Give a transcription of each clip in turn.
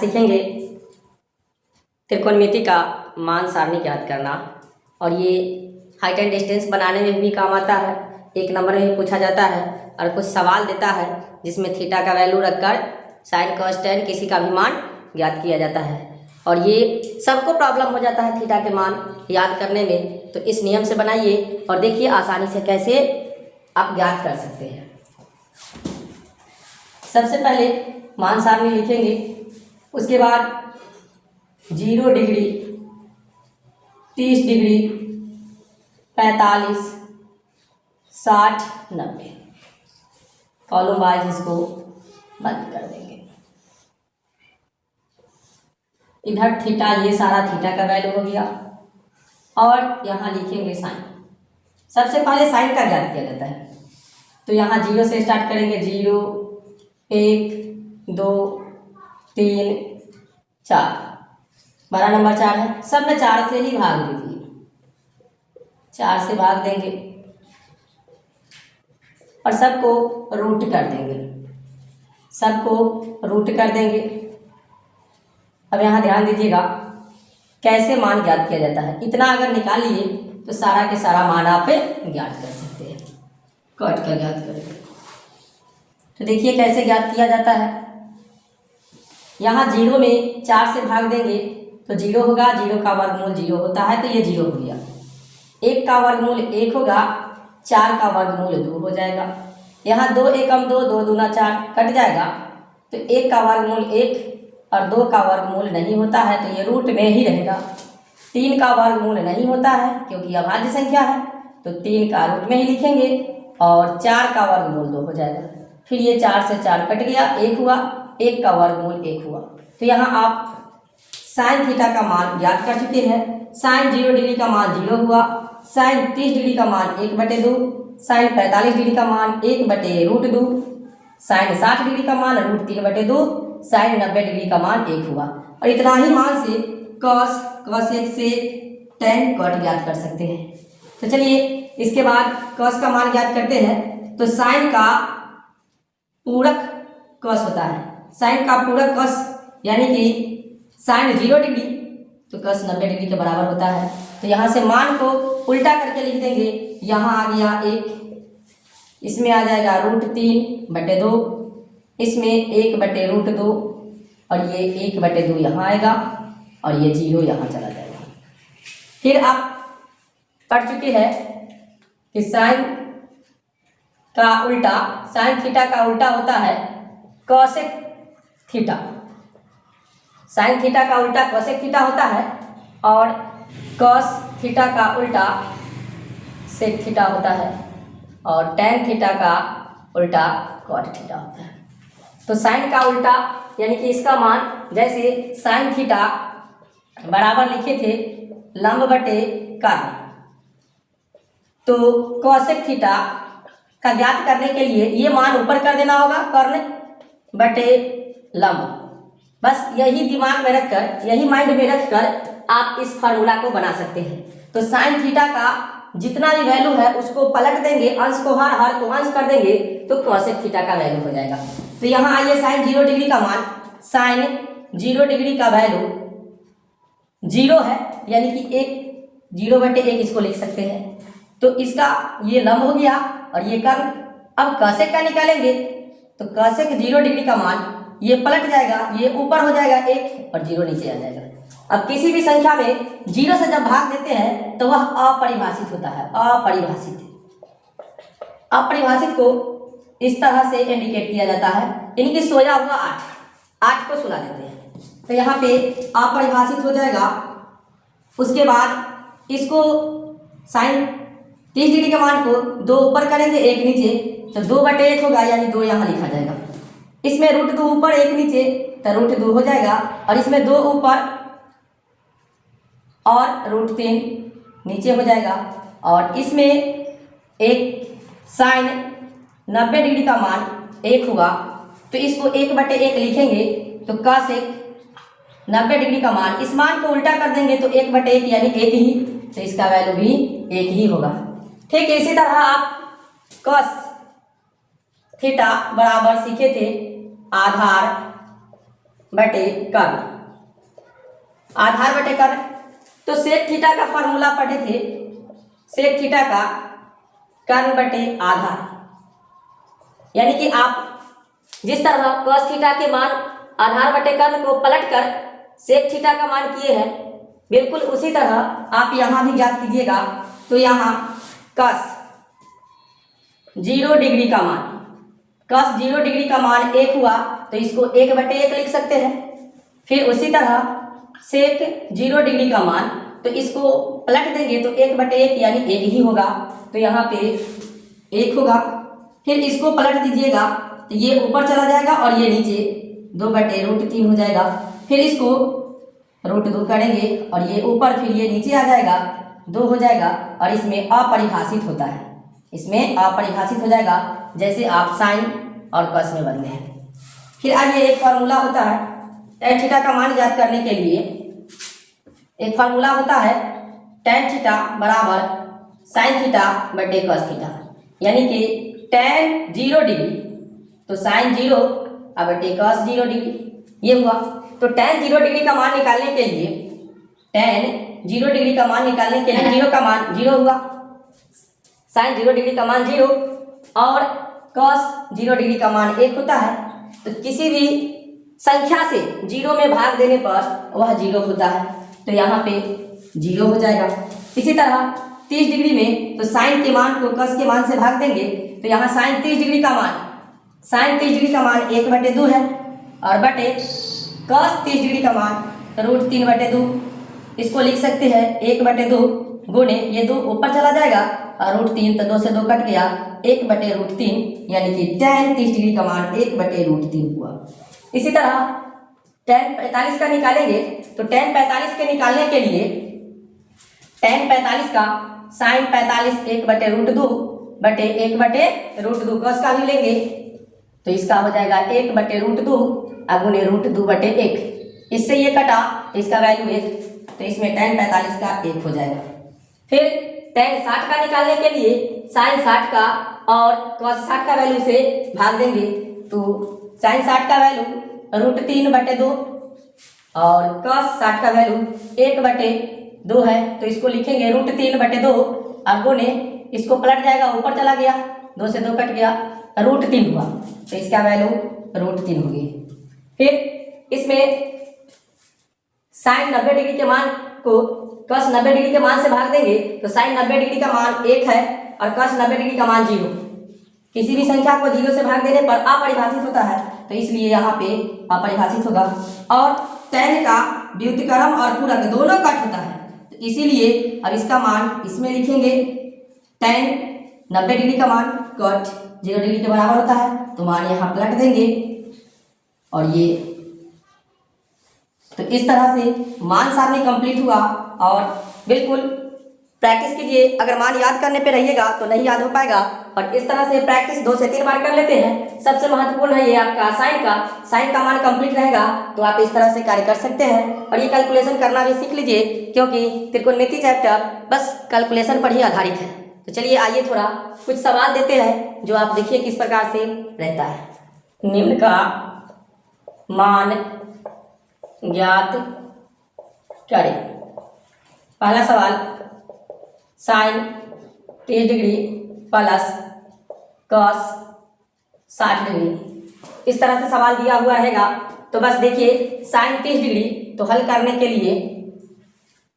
सीखेंगे त्रिकोणमिति का मान सारणी ज्ञात करना। और ये हाइट एंड डिस्टेंस बनाने में भी काम आता है, एक नंबर में भी पूछा जाता है और कुछ सवाल देता है जिसमें थीटा का वैल्यू रखकर साइन कॉस टेन किसी का भी मान ज्ञात किया जाता है। और ये सबको प्रॉब्लम हो जाता है थीटा के मान याद करने में, तो इस नियम से बनाइए और देखिए आसानी से कैसे आप ज्ञात कर सकते हैं। सबसे पहले मान सारणी लिखेंगे, उसके बाद 0 डिग्री, 30 डिग्री, 45, 60, 90 कॉलम वाइज इसको बंद कर देंगे। इधर थीटा, ये सारा थीटा का वैल्यू हो गया और यहाँ लिखेंगे साइन। सबसे पहले साइन का ज्ञात किया जाता है, तो यहाँ 0 से स्टार्ट करेंगे। 0, 1, 2, 3, 4, बड़ा नंबर 4 है, सब में 4 से ही भाग दीजिए, 4 से भाग देंगे और सबको रूट कर देंगे, सबको रूट कर देंगे। अब यहाँ ध्यान दीजिएगा कैसे मान ज्ञात किया जाता है। इतना अगर निकाल लिए तो सारा के सारा मान आप ज्ञात कर सकते हैं, कट कर ज्ञात करेंगे। तो देखिए कैसे ज्ञात किया जाता है। यहाँ 0 में 4 से भाग देंगे तो 0 होगा, 0 का वर्गमूल 0 होता है तो ये 0 हो गया। 1 का वर्गमूल 1 होगा, 4 का वर्गमूल 2 हो जाएगा। यहाँ 2 एकम 2, 2 दूना 4 कट जाएगा, तो 1 का वर्गमूल 1 और 2 का वर्गमूल नहीं होता है तो ये रूट में ही रहेगा। 3 का वर्गमूल नहीं होता है क्योंकि अभाज्य संख्या है, तो 3 का रूट में ही लिखेंगे और 4 का वर्गमूल 2 हो जाएगा। फिर ये 4 से 4 कट गया, 1 हुआ, 1 का वर्गमूल 1 हुआ। तो यहाँ आप साइन थीटा का मान ज्ञात कर चुके हैं। साइन 0 डिग्री का मान 0 हुआ, साइन 30 डिग्री का मान 1/2, साइन 45 डिग्री का मान 1/√2, साइन 60 डिग्री का मान √3/2, साइन 90 डिग्री का मान 1 हुआ। और इतना ही मान से कॉस, cos1 से tan कॉट ज्ञात कर सकते हैं। तो चलिए इसके बाद कॉस का मान ज्ञात करते हैं। तो साइन का पूरक कॉस होता है, साइन का पूरक कॉस यानी कि साइन 0 डिग्री तो कॉस 90 डिग्री के बराबर होता है। तो यहाँ से मान को उल्टा करके लिख देंगे। यहाँ आ गया 1, इसमें आ जाएगा √3/2, इसमें 1/√2 और ये 1/2 यहाँ आएगा और ये 0 यहाँ चला जाएगा। फिर आप पढ़ चुके हैं कि साइन का उल्टा, साइन थीटा का उल्टा होता है कॉसेक थीटा। साइन थीटा का उल्टा कॉसेक थीटा होता है और कॉस थीटा का उल्टा सेक थीटा होता है और टैन थीटा का उल्टा कॉट थीटा होता है। तो साइन का उल्टा यानी कि इसका मान, जैसे साइन थीटा बराबर लिखे थे लंब बटे कर्ण, तो कॉसेक थीटा का ज्ञात करने के लिए ये मान ऊपर कर देना होगा, कर्ण बटे लंब। बस यही दिमाग में रखकर, यही माइंड में रखकर आप इस फार्मूला को बना सकते हैं। तो साइन थीटा का जितना भी वैल्यू है उसको पलट देंगे, अंश को हर को अंश कर देंगे तो कॉसेक थीटा का वैल्यू हो जाएगा। तो यहाँ आइए साइन 0 डिग्री का मान, साइन 0 डिग्री का वैल्यू 0 है यानी कि 0/1 इसको लिख सकते हैं। तो इसका ये लंब हो गया और ये कर्ण। अब कॉसेक का निकालेंगे तो कॉसेक 0 डिग्री का मान ये पलट जाएगा, ये ऊपर हो जाएगा 1 और 0 नीचे आ जाएगा। अब किसी भी संख्या में 0 से जब भाग देते हैं तो वह अपरिभाषित होता है, अपरिभाषित को इस तरह से इंडिकेट किया जाता है, इनकी सोया हुआ 8 को सुला देते हैं। तो यहाँ पे अपरिभाषित हो जाएगा। उसके बाद इसको साइन 30 डिग्री के मान को 2 ऊपर करेंगे 1 नीचे, तो 2/1 होगा यानी 2 यहाँ लिखा जाएगा। इसमें √2 ऊपर 1 नीचे तो √2 हो जाएगा और इसमें 2 ऊपर और √3 नीचे हो जाएगा। और इसमें एक साइन 90 डिग्री का मान 1 हुआ तो इसको 1/1 लिखेंगे तो कॉसेक 90 डिग्री का मान, इस मान को उल्टा कर देंगे तो 1/1 यानी 1 ही, तो इसका वैल्यू भी 1 ही होगा। ठीक है, इसी तरह आप कॉस थीटा बराबर सीखे थे आधार बटे कर्ण, आधार बटे कर्ण। तो सेक थीटा का फॉर्मूला पढ़े थे, सेक थीटा का कर्ण बटे आधार, यानी कि आप जिस तरह cos थीटा के मान आधार बटे कर्ण को पलटकर सेक थीटा का मान किए हैं, बिल्कुल उसी तरह आप यहाँ भी ज्ञात कीजिएगा। तो यहाँ cos 0 डिग्री का मान, cos 0 डिग्री का मान 1 हुआ, तो इसको 1/1 लिख सकते हैं। फिर उसी तरह सेक 0 डिग्री का मान, तो इसको पलट देंगे तो 1/1 यानी 1 ही होगा, तो यहाँ पे 1 होगा। फिर इसको पलट दीजिएगा तो ये ऊपर चला जाएगा और ये नीचे 2/√3 हो जाएगा। फिर इसको √2 करेंगे और ये ऊपर, फिर ये नीचे आ जाएगा, 2 हो जाएगा। और इसमें अपरिभाषित होता है, इसमें अपरिभाषित हो जाएगा, जैसे आप साइन और कॉस में बदले हैं। फिर आइए एक फार्मूला होता है tan थीटा का मान ज्ञात करने के लिए, एक फार्मूला होता है tan थीटा बराबर साइन थीटा बटे कॉस थीटा, यानी कि tan 0 डिग्री तो साइन 0 और बटे कॉस 0 डिग्री, ये हुआ। तो tan 0 डिग्री का मान निकालने के लिए, tan 0 डिग्री का मान निकालने के लिए 0 का मान 0 हुआ, साइन 0 डिग्री का मान 0 और cos 0 डिग्री का मान 1 होता है। तो किसी भी संख्या से 0 में भाग देने पर वह 0 होता है, तो यहाँ पे 0 हो जाएगा। इसी तरह 30 डिग्री में तो साइन के मान को cos के मान से भाग देंगे, तो यहाँ साइन 30 डिग्री का मान, साइन 30 डिग्री का मान 1/2 है और बटे cos 30 डिग्री का मान √3/2, इसको लिख सकते हैं 1/2 गुणे ये 2 ऊपर चला जाएगा और √3, तो 2 से 2 कट गया, 1/√3, यानी कि tan 30 डिग्री का मान 1/√3 हुआ। इसी तरह tan 45 का निकालेंगे, तो tan 45 के निकालने के लिए tan 45 का साइन 45 1/√2 बटे 1/√2 cos का भी लेंगे, तो इसका हो जाएगा 1/√2 गुणे √2/1, इससे ये कटा तो इसका वैल्यू 1, तो इसमें tan 45 का 1 हो जाएगा। फिर tan 60 का निकालने के लिए साइन 60 का और cos 60 का वैल्यू से भाग देंगे, तो साइन 60 का वैल्यू √3/2 और cos 60 का वैल्यू 1/2 है, तो इसको लिखेंगे √3/2 और गुणे, इसको पलट जाएगा, ऊपर चला गया, 2 से 2 कट गया, √3 हुआ, तो इसका वैल्यू √3 होगी। फिर इसमें साइन 90 डिग्री के मान को cos 90 डिग्री के मान से भाग देंगे, तो साइन 90 डिग्री का मान 1 है और cos 90 डिग्री का मान 0। किसी भी संख्या को 0 से भाग देने पर अपरिभाषित होता है, तो इसलिए यहाँ पे अपरिभाषित होगा। और tan का व्युत्क्रम और पूरक दोनों कट होता है, तो इसीलिए अब इसका मान इसमें लिखेंगे, tan 90 डिग्री का मान कट 0 डिग्री के बराबर होता है, तो मान यहाँ पलट देंगे और ये, तो इस तरह से मान सारणी कंप्लीट हुआ। और बिल्कुल प्रैक्टिस कीजिए, अगर मान याद करने पे रहिएगा तो नहीं याद हो पाएगा, और इस तरह से प्रैक्टिस 2 से 3 बार कर लेते हैं। सबसे महत्वपूर्ण है ये आपका साइन का मान कंप्लीट रहेगा, तो आप इस तरह से कार्य कर सकते हैं। और ये कैलकुलेशन करना भी सीख लीजिए, क्योंकि त्रिकोणमिति चैप्टर बस कैलकुलेशन पर ही आधारित है। तो चलिए आइए थोड़ा कुछ सवाल देते हैं, जो आप देखिए किस प्रकार से रहता है। निम्न का मान ज्ञात करें। पहला सवाल, sine 30 degree plus cos 60 degree, इस तरह से सवाल दिया हुआ रहेगा। तो बस देखिए, साइन 30 डिग्री तो हल करने के लिए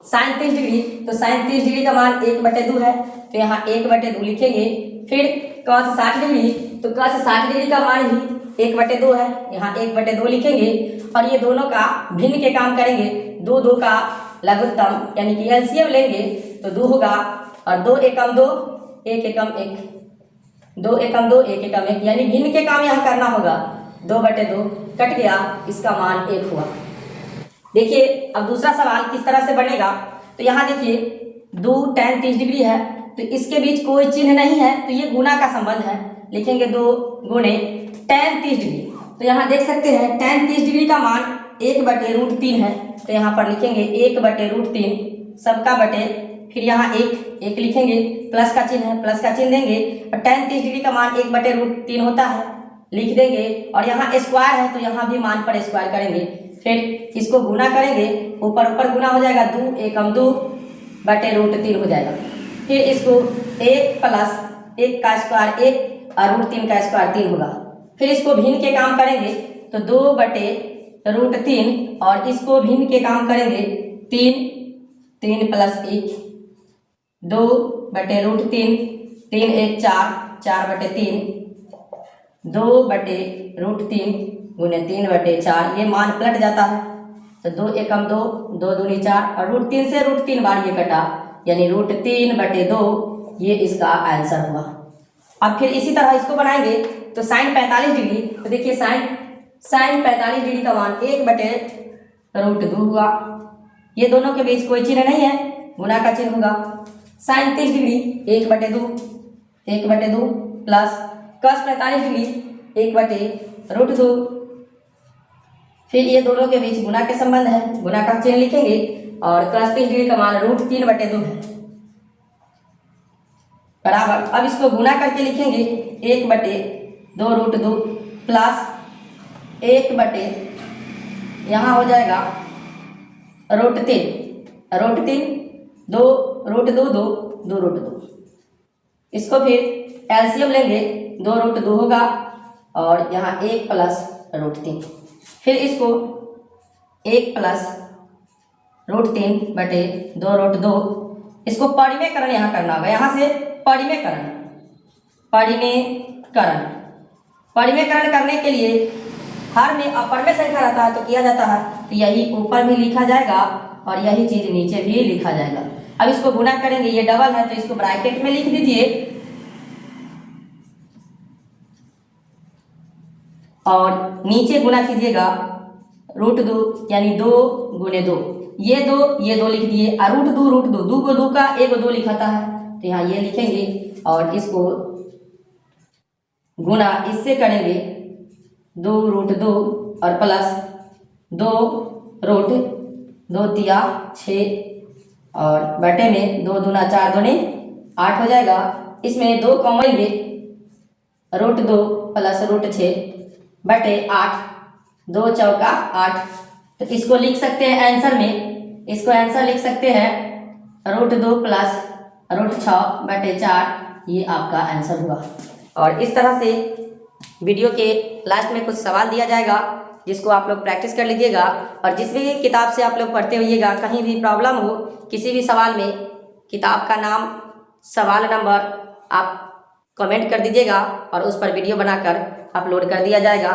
साइन 30 डिग्री, तो साइन 30 डिग्री का मान 1/2 है, तो यहाँ 1/2 लिखेंगे। फिर cos 60 डिग्री, तो cos 60 डिग्री का मान भी 1/2 है, यहाँ 1/2 लिखेंगे। और ये दोनों का भिन्न के काम करेंगे, 2 का लघुत्तम यानी कि एलसीएम लेंगे, तो 2 होगा, और 2 एकम 2 1 एकम 1, 2 एकम 2 1 एकम 1, यानी भिन्न के काम यहाँ करना होगा। 2/2 कट गया, इसका मान 1 हुआ। देखिए अब दूसरा सवाल किस तरह से बनेगा, तो यहाँ देखिए 2 tan 30 डिग्री है, तो इसके बीच कोई चिन्ह नहीं है, तो ये गुणा का संबंध है, लिखेंगे 2 गुणे tan 30 डिग्री। तो यहाँ देख सकते हैं tan 30 डिग्री का मान 1/√3 है, तो यहाँ पर लिखेंगे 1/√3 सबका बटे, फिर यहाँ 1 लिखेंगे, प्लस का चिन्ह है, प्लस का चिन्ह देंगे, और tan 30 डिग्री का मान 1/√3 होता है, लिख देंगे। और यहाँ स्क्वायर है, तो यहाँ भी मान पर स्क्वायर करेंगे, फिर इसको गुना करेंगे, ऊपर ऊपर गुना हो जाएगा, 2 एकम 2 बटे रूट 3 हो जाएगा। फिर इसको 1 प्लस 1 का स्क्वायर 1 और रूट 3 का स्क्वायर 3 होगा। फिर इसको भिन्न के काम करेंगे तो 2 बटे रूट 3 और इसको भिन्न के काम करेंगे 3 प्लस 1 2 बटे रूट 3 3 1 4 बटे 3 2 बटे रूट 3 गुने 3 बटे 4। ये मान पलट जाता है तो 2 एकम 2 2 दूनी 4 और रूट 3 से रूट 3 बार ये कटा, यानी रूट 3 बटे 2 ये इसका आंसर हुआ। अब फिर इसी तरह इसको बनाएंगे तो साइन 45 डिग्री, तो देखिए साइन 45 डिग्री का मान 1 बटे रूट 2 हुआ। ये दोनों के बीच कोई चिन्ह नहीं है, गुना का चिन्ह होगा। साइन 30 डिग्री 1 बटे 2 प्लस कस 45 डिग्री 1 बटे रूट 2। फिर ये दोनों के बीच गुना के संबंध है, गुना का चिन्ह लिखेंगे और कस 30 डिग्री का मान रूट 3 बटे 2 है बराबर। अब इसको गुना करके लिखेंगे 1 बटे 2 रूट 2 प्लस 1 बटे यहाँ हो जाएगा रूट 3 2 रूट 2 2 रूट 2। इसको फिर एलसीएम लेंगे, 2 रूट 2 होगा और यहाँ 1 प्लस रूट 3। फिर इसको 1 प्लस रूट 3 बटे 2 रूट 2, इसको परिमेयकरण यहाँ करना होगा। यहाँ से परिमेयकरण करने के लिए हर में अपर में संख्या रहता है तो किया जाता है, तो यही ऊपर भी लिखा जाएगा और यही चीज नीचे भी लिखा जाएगा। अब इसको गुना करेंगे, ये डबल है तो इसको ब्रैकेट में लिख दीजिए और नीचे गुना कीजिएगा रूट 2 यानी 2 गुने 2, ये 2 लिख दिए और रूट 2 2 को 2 का 1 2 लिखाता है तो यहाँ ये लिखेंगे और इसको गुना इससे करेंगे 2 रूट 2 और प्लस 2 रूट 2 तिया 6 और बटे में 2 दूना 4 दूने 8 हो जाएगा। इसमें 2 कॉमन लेंगे, रूट 2 प्लस रूट 6 बटे 8 2 चौका 8। तो इसको लिख सकते हैं आंसर में, इसको आंसर लिख सकते हैं रूट 2 प्लस रूट 6 बटे 4, ये आपका आंसर हुआ। और इस तरह से वीडियो के लास्ट में कुछ सवाल दिया जाएगा जिसको आप लोग प्रैक्टिस कर लीजिएगा और जिस भी किताब से आप लोग पढ़ते होइएगा, कहीं भी प्रॉब्लम हो किसी भी सवाल में, किताब का नाम सवाल नंबर आप कमेंट कर दीजिएगा और उस पर वीडियो बनाकर अपलोड कर दिया जाएगा।